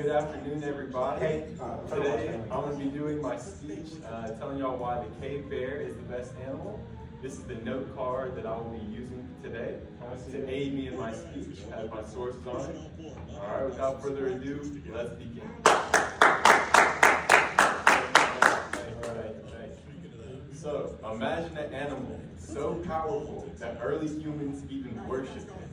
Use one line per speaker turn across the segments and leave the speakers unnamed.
Good afternoon, everybody. Today, I'm going to be doing my speech telling y'all why the cave bear is the best animal. This is the note card that I will be using today to aid me in my speech. It has my sources on it. All right, without further ado, let's begin. So, imagine an animal so powerful that early humans even worshiped it.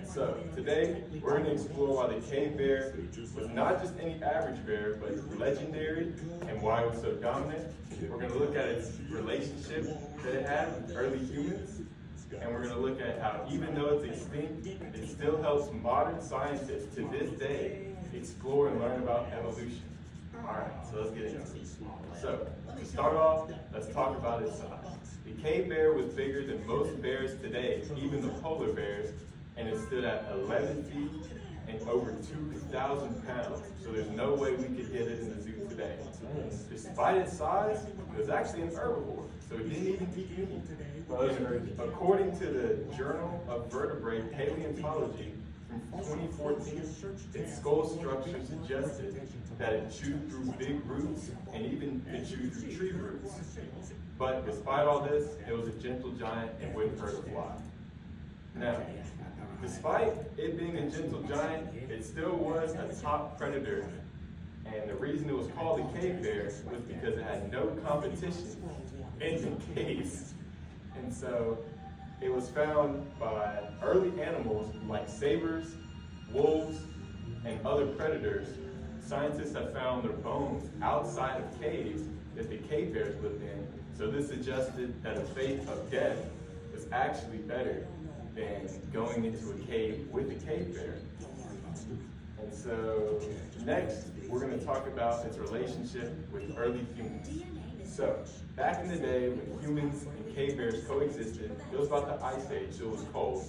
So, today, we're going to explore why the cave bear was not just any average bear, but legendary, and why it was so dominant. We're going to look at its relationship that it had with early humans, and we're going to look at how, even though it's extinct, it still helps modern scientists to this day explore and learn about evolution. Alright, so let's get into it. So, to start off, let's talk about its size. The cave bear was bigger than most bears today, even the polar bears, and it stood at 11 feet and over 2,000 pounds. So there's no way we could get it in the zoo today. Despite its size, it was actually an herbivore, so it didn't even eat meat. According to the Journal of Vertebrate Paleontology, from 2014, its skull structure suggested that it chewed through big roots and even it chewed through tree roots. But despite all this, it was a gentle giant and wouldn't hurt a fly. Now, despite it being a gentle giant, it still was a top predator. And the reason it was called the cave bear was because it had no competition in the caves. And so it was found by early animals like sabers, wolves, and other predators. Scientists have found their bones outside of caves that the cave bears lived in. So this suggested that a fate of death was actually better than going into a cave with a cave bear. And so next, we're going to talk about its relationship with early humans. So back in the day when humans and cave bears coexisted, it was about the Ice Age, so it was cold.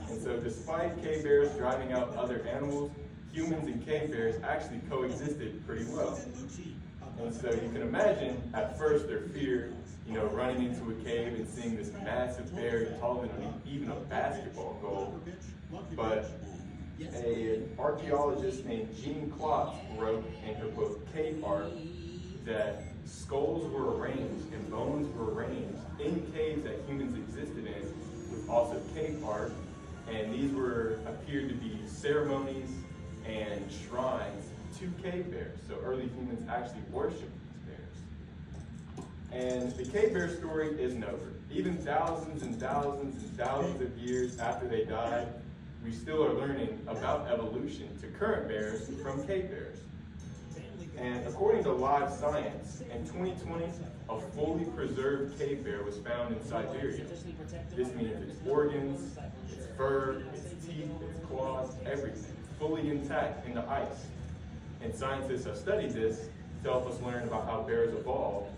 And so despite cave bears driving out other animals, humans and cave bears actually coexisted pretty well. And so you can imagine at first their fear, running into a cave and seeing this massive bear taller than even a basketball goal. But an archaeologist named Jean Klotz wrote in her book Cave Art that skulls were arranged and bones were arranged in caves that humans existed in with also cave art, and these appeared to be ceremonies and shrines to cave bears. So early humans actually worshipped these bears. And the cave bear story isn't over. Even thousands and thousands and thousands of years after they died, we still are learning about evolution to current bears from cave bears. And according to Live Science, in 2020, a fully preserved cave bear was found in Siberia. This means its organs, its fur, its teeth, its claws, everything, fully intact in the ice. And scientists have studied this to help us learn about how bears evolved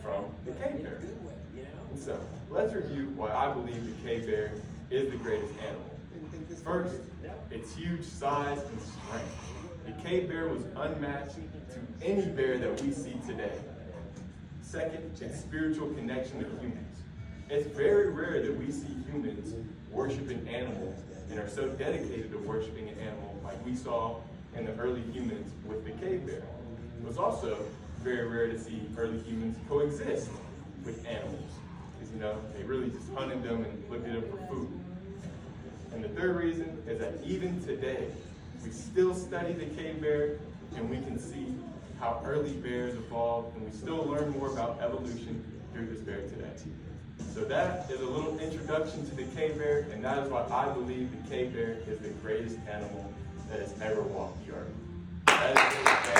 from the cave bear. And so, let's review why I believe the cave bear is the greatest animal. First, its huge size and strength. The cave bear was unmatched to any bear that we see today. Second, its spiritual connection to humans. It's very rare that we see humans worshiping animals and are so dedicated to worshiping an animal like we saw in the early humans with the cave bear. It was also very rare to see early humans coexist with animals because, they really just hunted them and looked at them for food. And the third reason is that even today, we still study the cave bear and we can see how early bears evolved, and we still learn more about evolution through this bear today. So that is a little introduction to the cave bear, and that is why I believe the cave bear is the greatest animal that has ever walked the earth.